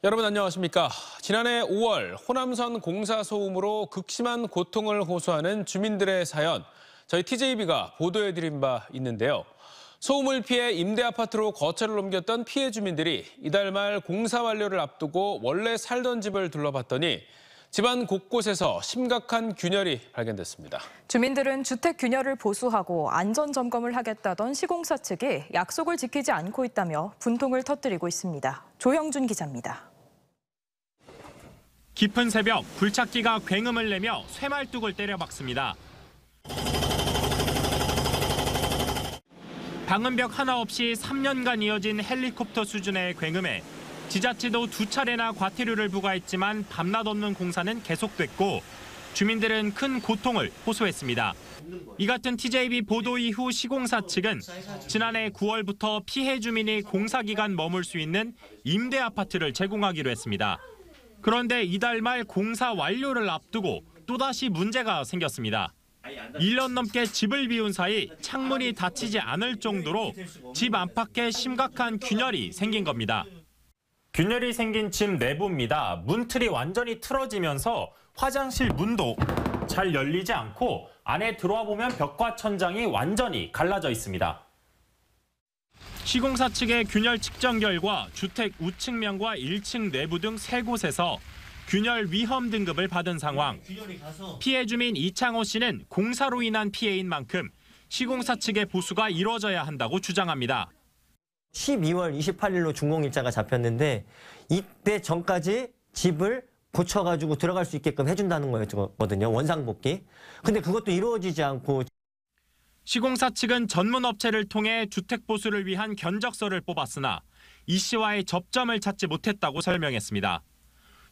여러분 안녕하십니까? 지난해 5월 호남선 공사 소음으로 극심한 고통을 호소하는 주민들의 사연, 저희 TJB가 보도해드린 바 있는데요. 소음을 피해 임대 아파트로 거처를 옮겼던 피해 주민들이 이달 말 공사 완료를 앞두고 원래 살던 집을 둘러봤더니 집안 곳곳에서 심각한 균열이 발견됐습니다. 주민들은 주택 균열을 보수하고 안전 점검을 하겠다던 시공사 측이 약속을 지키지 않고 있다며 분통을 터뜨리고 있습니다. 조형준 기자입니다. 깊은 새벽 굴착기가 굉음을 내며 쇠말뚝을 때려박습니다. 방음벽 하나 없이 3년간 이어진 헬리콥터 수준의 굉음에 지자체도 2차례나 과태료를 부과했지만 밤낮 없는 공사는 계속됐고 주민들은 큰 고통을 호소했습니다. 이 같은 TJB 보도 이후 시공사 측은 지난해 9월부터 피해 주민이 공사 기간 머물 수 있는 임대 아파트를 제공하기로 했습니다. 그런데 이달 말 공사 완료를 앞두고 또다시 문제가 생겼습니다. 1년 넘게 집을 비운 사이 창문이 닫히지 않을 정도로 집 안팎에 심각한 균열이 생긴 겁니다. 균열이 생긴 집 내부입니다. 문틀이 완전히 틀어지면서 화장실 문도 잘 열리지 않고 안에 들어와 보면 벽과 천장이 완전히 갈라져 있습니다. 시공사 측의 균열 측정 결과 주택 우측면과 1층 내부 등 3곳에서 균열 위험 등급을 받은 상황. 피해 주민 이창호 씨는 공사로 인한 피해인 만큼 시공사 측의 보수가 이루어져야 한다고 주장합니다. 12월 28일로 준공일자가 잡혔는데 이때 전까지 집을 고쳐가지고 들어갈 수 있게끔 해준다는 거였거든요. 원상복귀. 근데 그것도 이루어지지 않고. 시공사 측은 전문 업체를 통해 주택 보수를 위한 견적서를 뽑았으나 이 씨와의 접점을 찾지 못했다고 설명했습니다.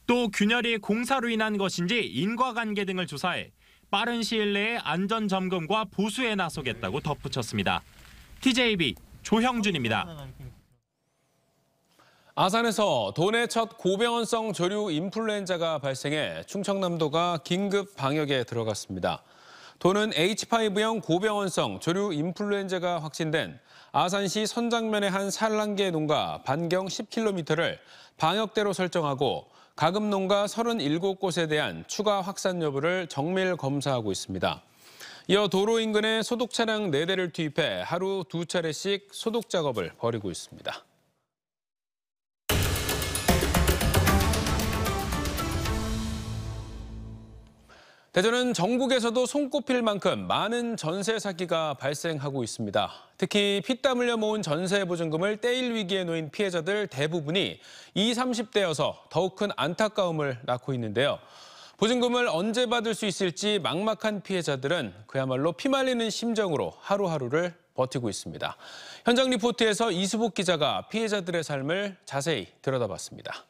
또 균열이 공사로 인한 것인지 인과관계 등을 조사해 빠른 시일 내에 안전 점검과 보수에 나서겠다고 덧붙였습니다. TJB 조형준입니다. 아산에서 도내 첫 고병원성 조류 인플루엔자가 발생해 충청남도가 긴급 방역에 들어갔습니다. 도는 H5형 고병원성 조류 인플루엔자가 확진된 아산시 선장면의 한 산란계 농가 반경 10km를 방역대로 설정하고 가금 농가 37곳에 대한 추가 확산 여부를 정밀 검사하고 있습니다. 이어 도로 인근에 소독 차량 4대를 투입해 하루 2차례씩 소독 작업을 벌이고 있습니다. 대전은 전국에서도 손꼽힐 만큼 많은 전세 사기가 발생하고 있습니다. 특히 피땀 흘려 모은 전세 보증금을 떼일 위기에 놓인 피해자들 대부분이 20, 30대여서 더욱 큰 안타까움을 낳고 있는데요. 보증금을 언제 받을 수 있을지 막막한 피해자들은 그야말로 피말리는 심정으로 하루하루를 버티고 있습니다. 현장 리포트에서 이수복 기자가 피해자들의 삶을 자세히 들여다봤습니다.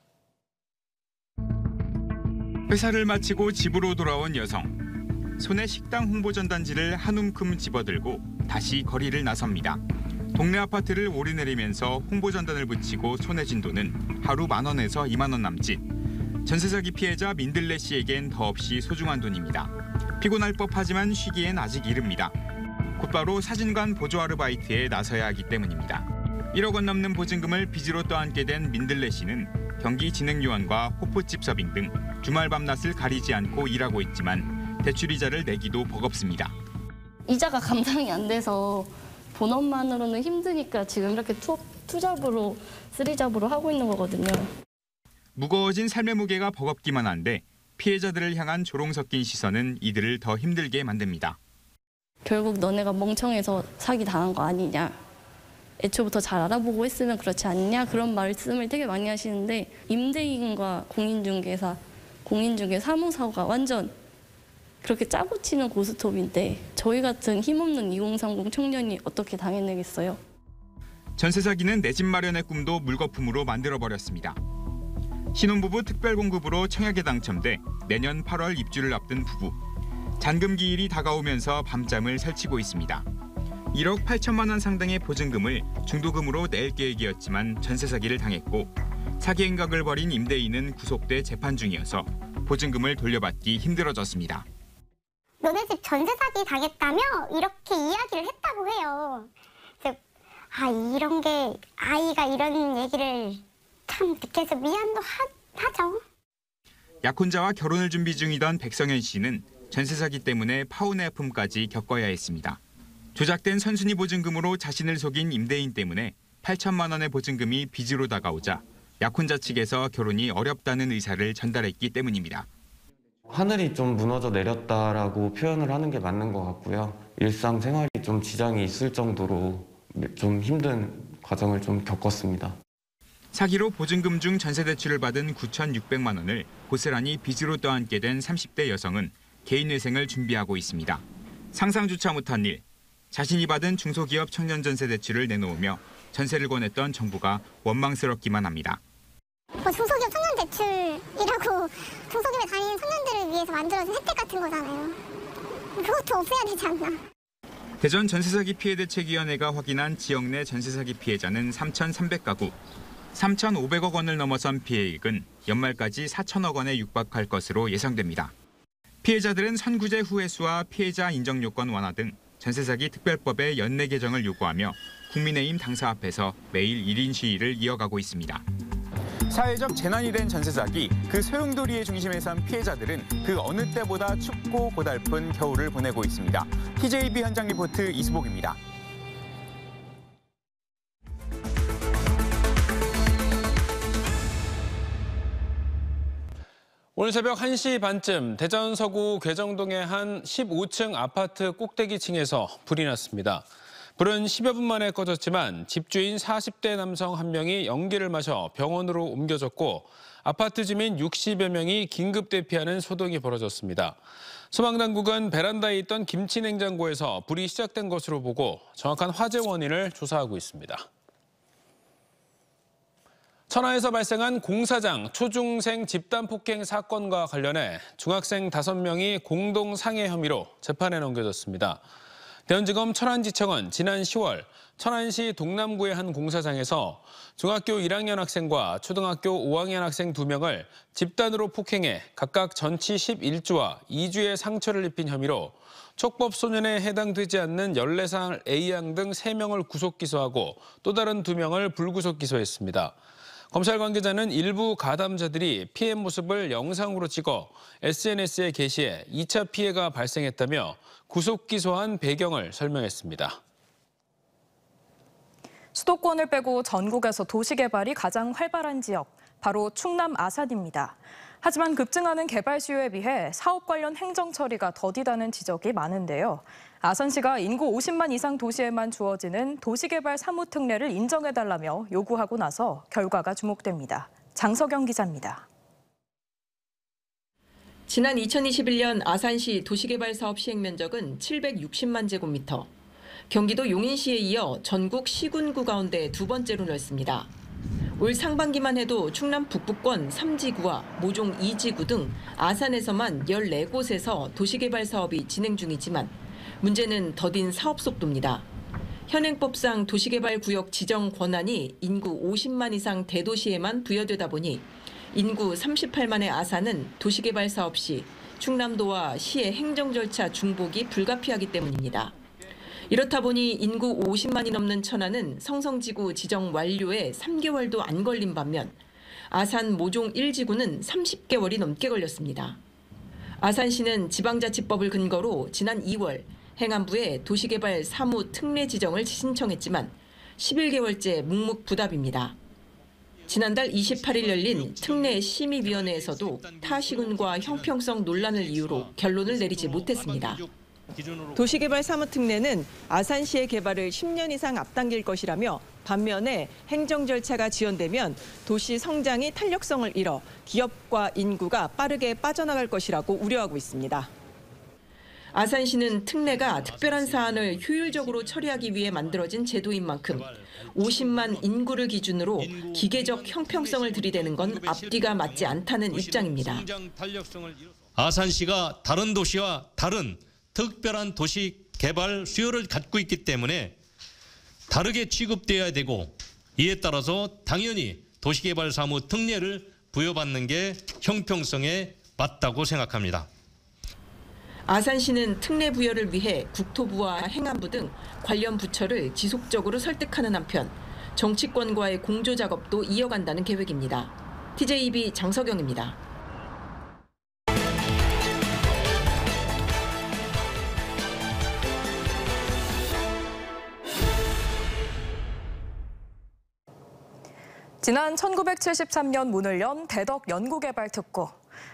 회사를 마치고 집으로 돌아온 여성. 손에 식당 홍보전단지를 한 움큼 집어들고 다시 거리를 나섭니다. 동네 아파트를 오르내리면서 홍보전단을 붙이고 손에 쥔 돈은 하루 10,000원에서 20,000원 남짓. 전세 사기 피해자 민들레 씨에겐 더없이 소중한 돈입니다. 피곤할 법하지만 쉬기엔 아직 이릅니다. 곧바로 사진관 보조 아르바이트에 나서야 하기 때문입니다. 1억 원 넘는 보증금을 빚으로 떠안게 된 민들레 씨는 경기진흥요원과 호프집 서빙 등 주말 밤낮을 가리지 않고 일하고 있지만 대출이자를 내기도 버겁습니다. 이자가 감당이 안 돼서 본업만으로는 힘드니까 지금 이렇게 투잡으로, 쓰리잡으로 하고 있는 거거든요. 무거워진 삶의 무게가 버겁기만 한데 피해자들을 향한 조롱 섞인 시선은 이들을 더 힘들게 만듭니다. 결국 너네가 멍청해서 사기 당한 거 아니냐. 애초부터 잘 알아보고 했으면 그렇지 않냐. 그런 말씀을 되게 많이 하시는데 임대인과 공인중개사, 공인중개 사무사가 완전 그렇게 짜고 치는 고스톱인데 저희 같은 힘없는 2030 청년이 어떻게 당해내겠어요. 전세 사기는 내 집 마련의 꿈도 물거품으로 만들어버렸습니다. 신혼부부 특별공급으로 청약에 당첨돼 내년 8월 입주를 앞둔 부부. 잔금 기일이 다가오면서 밤잠을 설치고 있습니다. 1억 8천만 원 상당의 보증금을 중도금으로 낼 계획이었지만 전세 사기를 당했고 사기 행각을 벌인 임대인은 구속돼 재판 중이어서 보증금을 돌려받기 힘들어졌습니다. 너네 집 전세 사기 당했다며? 이렇게 이야기를 했다고 해요. 그래서 이런 게 아이가 이런 얘기를 참 느껴서 미안도 하죠. 약혼자와 결혼을 준비 중이던 백성현 씨는 전세 사기 때문에 파혼의 아픔까지 겪어야 했습니다. 조작된 선순위 보증금으로 자신을 속인 임대인 때문에 8천만 원의 보증금이 빚으로 다가오자 약혼자 측에서 결혼이 어렵다는 의사를 전달했기 때문입니다. 하늘이 좀 무너져 내렸다라고 표현을 하는 게 맞는 것 같고요. 일상생활이 좀 지장이 있을 정도로 좀 힘든 과정을 좀 겪었습니다. 사기로 보증금 중 전세 대출을 받은 9,600만 원을 고스란히 빚으로 떠안게 된 30대 여성은 개인회생을 준비하고 있습니다. 상상조차 못한 일, 자신이 받은 중소기업 청년 전세 대출을 내놓으며 전세를 권했던 정부가 원망스럽기만 합니다. 중소기업 청년 대출이라고 중소기업에 다니는 청년들을 위해서 만들어진 혜택 같은 거잖아요. 그것도 없애야 되지 않나. 대전 전세사기 피해대책위원회가 확인한 지역 내 전세사기 피해자는 3,300가구, 3,500억 원을 넘어선 피해액은 연말까지 4천억 원에 육박할 것으로 예상됩니다. 피해자들은 선구제 후회수와 피해자 인정 요건 완화 등 전세사기 특별법의 연내 개정을 요구하며 국민의힘 당사 앞에서 매일 1인 시위를 이어가고 있습니다. 사회적 재난이 된 전세사기, 그 소용돌이의 중심에 선 피해자들은 그 어느 때보다 춥고 고달픈 겨울을 보내고 있습니다. TJB 현장 리포트 이수복입니다. 오늘 새벽 1시 반쯤 대전 서구 괴정동의 한 15층 아파트 꼭대기층에서 불이 났습니다. 불은 10여 분 만에 꺼졌지만 집주인 40대 남성 한 명이 연기를 마셔 병원으로 옮겨졌고 아파트 주민 60여 명이 긴급 대피하는 소동이 벌어졌습니다. 소방당국은 베란다에 있던 김치 냉장고에서 불이 시작된 것으로 보고 정확한 화재 원인을 조사하고 있습니다. 천안에서 발생한 공사장 초중생 집단 폭행 사건과 관련해 중학생 5명이 공동 상해 혐의로 재판에 넘겨졌습니다. 대전지검 천안지청은 지난 10월 천안시 동남구의 한 공사장에서 중학교 1학년 학생과 초등학교 5학년 학생 2명을 집단으로 폭행해 각각 전치 11주와 2주의 상처를 입힌 혐의로 촉법 소년에 해당되지 않는 14살 A양 등 3명을 구속 기소하고 또 다른 2명을 불구속 기소했습니다. 검찰 관계자는 일부 가담자들이 피해 모습을 영상으로 찍어 SNS에 게시해 2차 피해가 발생했다며 구속 기소한 배경을 설명했습니다. 수도권을 빼고 전국에서 도시개발이 가장 활발한 지역, 바로 충남 아산입니다. 하지만 급증하는 개발 수요에 비해 사업 관련 행정 처리가 더디다는 지적이 많은데요. 아산시가 인구 50만 이상 도시에만 주어지는 도시개발 사무특례를 인정해달라며 요구하고 나서 결과가 주목됩니다. 장석영 기자입니다. 지난 2021년 아산시 도시개발 사업 시행 면적은 760만 제곱미터. 경기도 용인시에 이어 전국 시군구 가운데 2번째로 넓습니다. 올 상반기만 해도 충남 북부권 3지구와 모종 2지구 등 아산에서만 14곳에서 도시개발 사업이 진행 중이지만 문제는 더딘 사업 속도입니다. 현행법상 도시개발 구역 지정 권한이 인구 50만 이상 대도시에만 부여되다 보니 인구 38만의 아산은 도시개발 사업 시 충남도와 시의 행정 절차 중복이 불가피하기 때문입니다. 이렇다 보니 인구 50만이 넘는 천안은 성성지구 지정 완료에 3개월도 안 걸린 반면 아산 모종 1지구는 30개월이 넘게 걸렸습니다. 아산시는 지방자치법을 근거로 지난 2월 행안부에 도시개발 사무 특례 지정을 신청했지만 11개월째 묵묵부답입니다. 지난달 28일 열린 특례 심의위원회에서도 타 시군과 형평성 논란을 이유로 결론을 내리지 못했습니다. 도시개발 사무특례는 아산시의 개발을 10년 이상 앞당길 것이라며 반면에 행정 절차가 지연되면 도시 성장이 탄력성을 잃어 기업과 인구가 빠르게 빠져나갈 것이라고 우려하고 있습니다. 아산시는 특례가 특별한 사안을 효율적으로 처리하기 위해 만들어진 제도인 만큼 50만 인구를 기준으로 기계적 형평성을 들이대는 건 앞뒤가 맞지 않다는 입장입니다. 아산시가 다른 도시와 다른 특별한 도시 개발 수요를 갖고 있기 때문에 다르게 취급돼야 되고 이에 따라서 당연히 도시개발 사무 특례를 부여받는 게 형평성에 맞다고 생각합니다. 아산시는 특례 부여를 위해 국토부와 행안부 등 관련 부처를 지속적으로 설득하는 한편 정치권과의 공조 작업도 이어간다는 계획입니다. TJB 장석영입니다. 지난 1973년 문을 연 대덕 연구개발특구.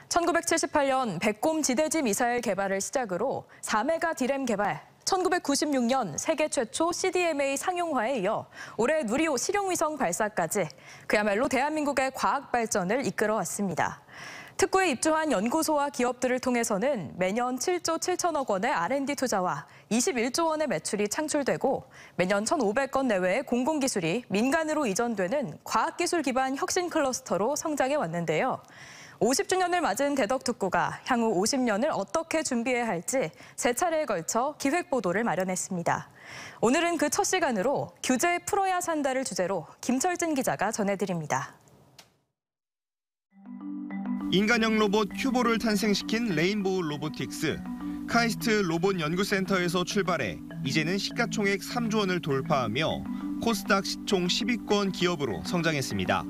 1978년 백곰 지대지 미사일 개발을 시작으로 4메가 디램 개발, 1996년 세계 최초 CDMA 상용화에 이어 올해 누리호 실용위성 발사까지 그야말로 대한민국의 과학 발전을 이끌어왔습니다. 특구에 입주한 연구소와 기업들을 통해서는 매년 7조 7천억 원의 R&D 투자와 21조 원의 매출이 창출되고 매년 1,500건 내외의 공공기술이 민간으로 이전되는 과학기술 기반 혁신 클러스터로 성장해 왔는데요. 50주년을 맞은 대덕특구가 향후 50년을 어떻게 준비해야 할지 세 차례에 걸쳐 기획보도를 마련했습니다. 오늘은 그 첫 시간으로 규제 풀어야 산다를 주제로 김철진 기자가 전해드립니다. 인간형 로봇 큐보를 탄생시킨 레인보우 로보틱스. 카이스트 로봇 연구센터에서 출발해 이제는 시가총액 3조 원을 돌파하며 코스닥 시총 10위권 기업으로 성장했습니다.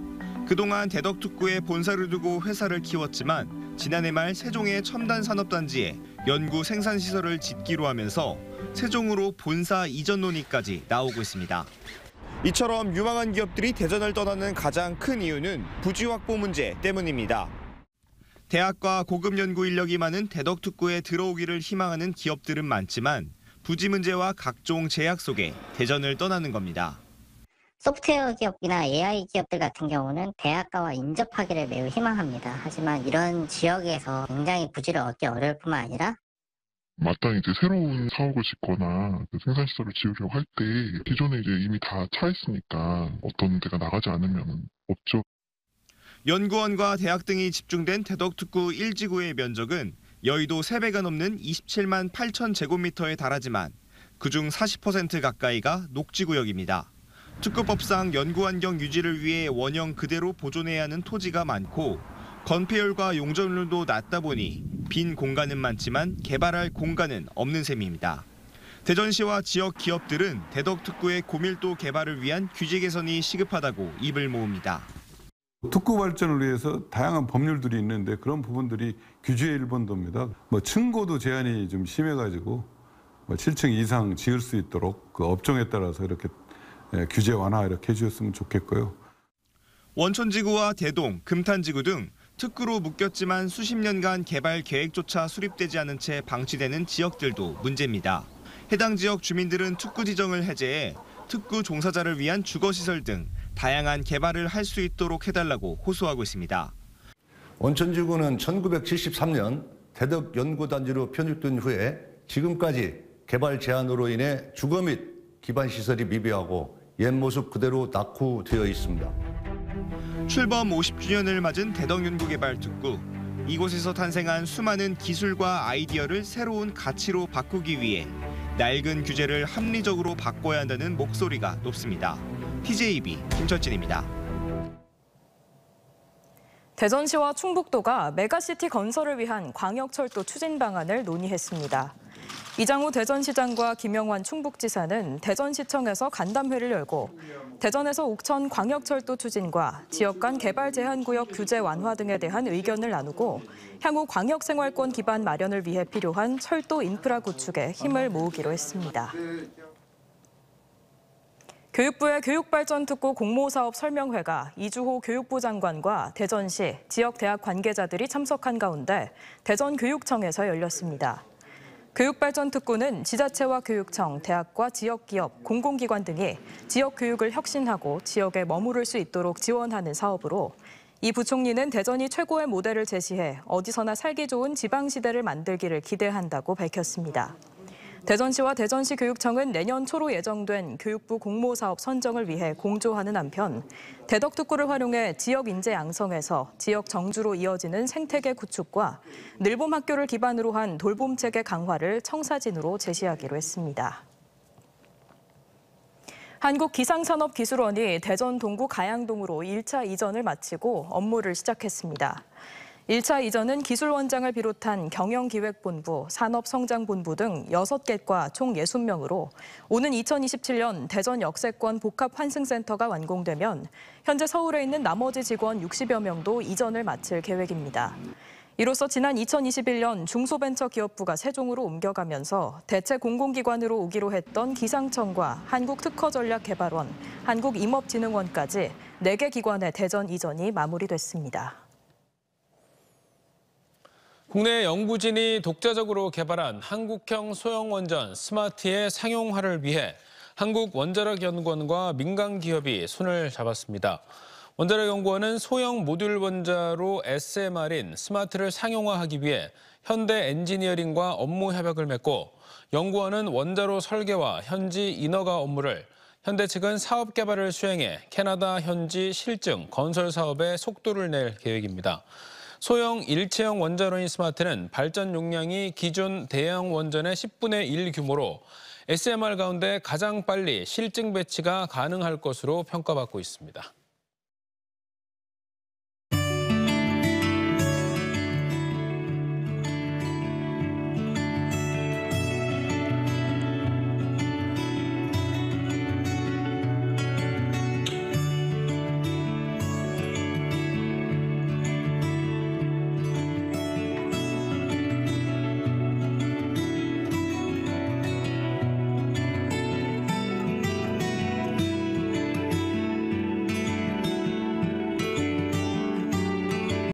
그동안 대덕특구에 본사를 두고 회사를 키웠지만 지난해 말 세종의 첨단산업단지에 연구 생산시설을 짓기로 하면서 세종으로 본사 이전 논의까지 나오고 있습니다. 이처럼 유망한 기업들이 대전을 떠나는 가장 큰 이유는 부지 확보 문제 때문입니다. 대학과 고급 연구 인력이 많은 대덕특구에 들어오기를 희망하는 기업들은 많지만 부지 문제와 각종 제약 속에 대전을 떠나는 겁니다. 소프트웨어 기업이나 AI 기업들 같은 경우는 대학가와 인접하기를 매우 희망합니다. 하지만 이런 지역에서 굉장히 부지를 얻기 어려울 뿐만 아니라 마땅히 이제 새로운 사옥을 짓거나 생산시설을 지으려고 할 때 기존에 이제 이미 다 차 있으니까 어떤 데가 나가지 않으면 없죠. 연구원과 대학 등이 집중된 대덕특구 1지구의 면적은 여의도 3배가 넘는 27만 8천 제곱미터에 달하지만 그중 40% 가까이가 녹지구역입니다. 특구법상 연구환경 유지를 위해 원형 그대로 보존해야 하는 토지가 많고 건폐율과 용적률도 낮다 보니 빈 공간은 많지만 개발할 공간은 없는 셈입니다. 대전시와 지역 기업들은 대덕특구의 고밀도 개발을 위한 규제 개선이 시급하다고 입을 모읍니다. 특구 발전을 위해서 다양한 법률들이 있는데 그런 부분들이 규제의 일본도입니다. 층고도 제한이 좀 심해가지고 7층 이상 지을 수 있도록 그 업종에 따라서 이렇게 규제 완화 이렇게 해주셨으면 좋겠고요. 원촌지구와 대동, 금탄지구 등 특구로 묶였지만 수십 년간 개발 계획조차 수립되지 않은 채 방치되는 지역들도 문제입니다. 해당 지역 주민들은 특구 지정을 해제해 특구 종사자를 위한 주거시설 등 다양한 개발을 할 수 있도록 해달라고 호소하고 있습니다. 원천지구는 1973년 대덕 연구단지로 편입된 후에 지금까지 개발 제한으로 인해 주거 및 기반시설이 미비하고 옛 모습 그대로 낙후되어 있습니다. 출범 50주년을 맞은 대덕연구개발특구. 이곳에서 탄생한 수많은 기술과 아이디어를 새로운 가치로 바꾸기 위해 낡은 규제를 합리적으로 바꿔야 한다는 목소리가 높습니다. TJB 김철진입니다. 대전시와 충북도가 메가시티 건설을 위한 광역철도 추진 방안을 논의했습니다. 이장우 대전시장과 김영환 충북지사는 대전시청에서 간담회를 열고 대전에서 옥천 광역철도 추진과 지역 간 개발 제한구역 규제 완화 등에 대한 의견을 나누고 향후 광역생활권 기반 마련을 위해 필요한 철도 인프라 구축에 힘을 모으기로 했습니다. 교육부의 교육발전특구 공모사업 설명회가 이주호 교육부 장관과 대전시, 지역 대학 관계자들이 참석한 가운데 대전교육청에서 열렸습니다. 교육발전특구는 지자체와 교육청, 대학과 지역기업, 공공기관 등이 지역 교육을 혁신하고 지역에 머무를 수 있도록 지원하는 사업으로 이 부총리는 대전이 최고의 모델을 제시해 어디서나 살기 좋은 지방시대를 만들기를 기대한다고 밝혔습니다. 대전시와 대전시 교육청은 내년 초로 예정된 교육부 공모사업 선정을 위해 공조하는 한편 대덕특구를 활용해 지역 인재 양성에서 지역 정주로 이어지는 생태계 구축과 늘봄 학교를 기반으로 한 돌봄 체계 강화를 청사진으로 제시하기로 했습니다. 한국기상산업기술원이 대전 동구 가양동으로 1차 이전을 마치고 업무를 시작했습니다. 1차 이전은 기술원장을 비롯한 경영기획본부, 산업성장본부 등 6개과 총 60명으로 오는 2027년 대전 역세권 복합환승센터가 완공되면 현재 서울에 있는 나머지 직원 60여 명도 이전을 마칠 계획입니다. 이로써 지난 2021년 중소벤처기업부가 세종으로 옮겨가면서 대체 공공기관으로 오기로 했던 기상청과 한국특허전략개발원, 한국임업진흥원까지 4개 기관의 대전 이전이 마무리됐습니다. 국내 연구진이 독자적으로 개발한 한국형 소형 원전 스마트의 상용화를 위해 한국원자력연구원과 민간 기업이 손을 잡았습니다. 원자력연구원은 소형 모듈 원자로 SMR인 스마트를 상용화하기 위해 현대 엔지니어링과 업무 협약을 맺고 연구원은 원자로 설계와 현지 인허가 업무를, 현대 측은 사업 개발을 수행해 캐나다 현지 실증, 건설 사업에 속도를 낼 계획입니다. 소형 일체형 원자로인 스마트는 발전 용량이 기존 대형 원전의 10분의 1 규모로 SMR 가운데 가장 빨리 실증 배치가 가능할 것으로 평가받고 있습니다.